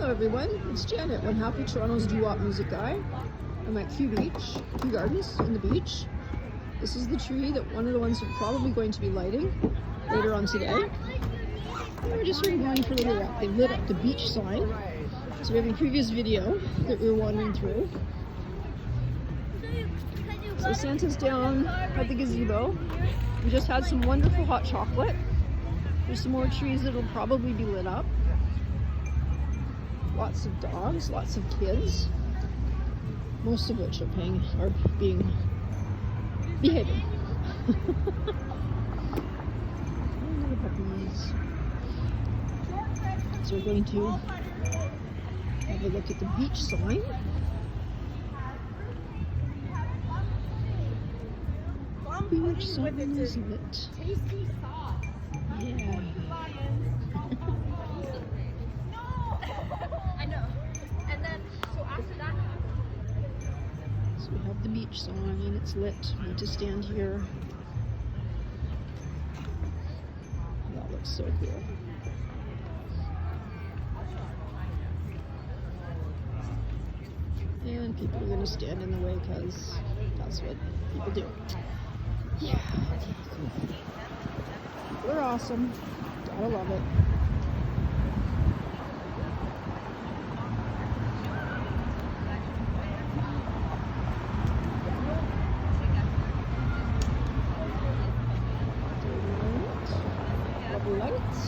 everyone, it's Janet, one half of Toronto's doo-wop music guy. I'm at Kew Beach, Kew Gardens in the beach. This is the tree that one of the ones we're probably going to be lighting later on today. And we're just sort of going for a little walk. They've lit up the beach sign. So we have a previous video that we were wandering through. So Santa's down at the gazebo. We just had some wonderful hot chocolate. There's some more trees that will probably be lit up. Lots of dogs, lots of kids, most of which are behaving. Little puppies. So we're going to have a look at the beach sign. Beach sign is lit. Yeah. So we have the beach sign and it's lit. We need to stand here. That looks so cool. And people are going to stand in the way because that's what people do. Yeah, okay, cool. They're awesome. Gotta love it. Lights.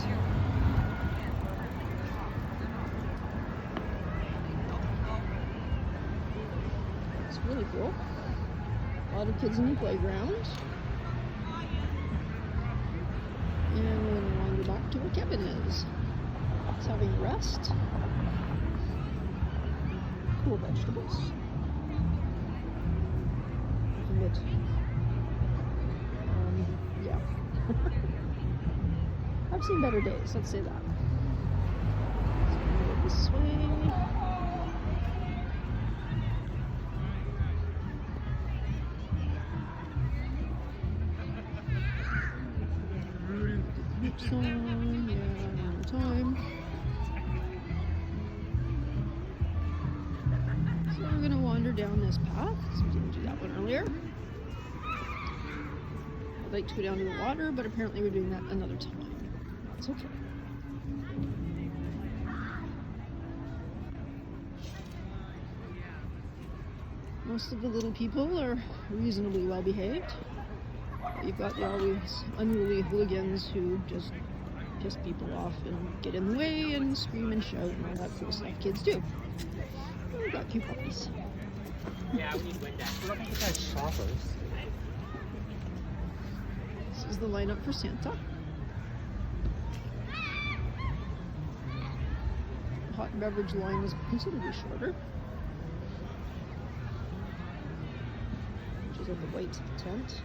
It's really cool. A lot of kids in the playground. And we're going to wander back to where Kevin is. He's having a rest. Cool vegetables. But, yeah. I've seen better days, let's say that. So I'm going to go this way. Beach sign, yeah, one time. So we're going to wander down this path, because we didn't do that one earlier. I'd like to go down to the water, but apparently we're doing that another time. That's okay. Most of the little people are reasonably well behaved. You've got the always unruly hooligans who just piss people off and get in the way and scream and shout and all that cool stuff kids do. And we've got cute puppies. Yeah, we need Windex. We're looking for shoppers. This is the lineup for Santa. The hot beverage line is considerably shorter, which is at the white tent.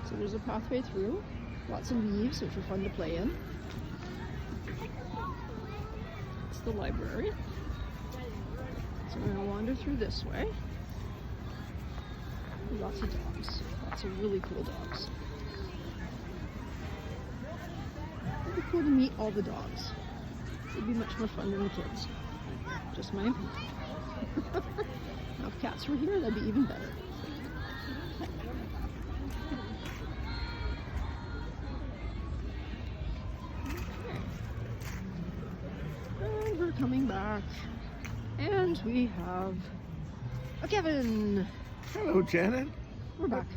So there's a pathway through, lots of leaves which are fun to play in. It's the library. So we're going to wander through this way. Lots of dogs, lots of really cool dogs. It'd be cool to meet all the dogs. It'd be much more fun than the kids. Just my opinion. Now if cats were here, that'd be even better. And we're coming back. And we have a Kevin. Hello, Janet. We're back.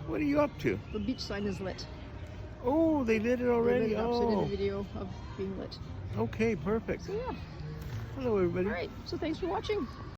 What are you up to? The beach sign is lit. Oh, they lit it already? They lit it up, so I did a Oh, video of being lit. okay, perfect. So yeah. Hello, everybody. All right. So thanks for watching.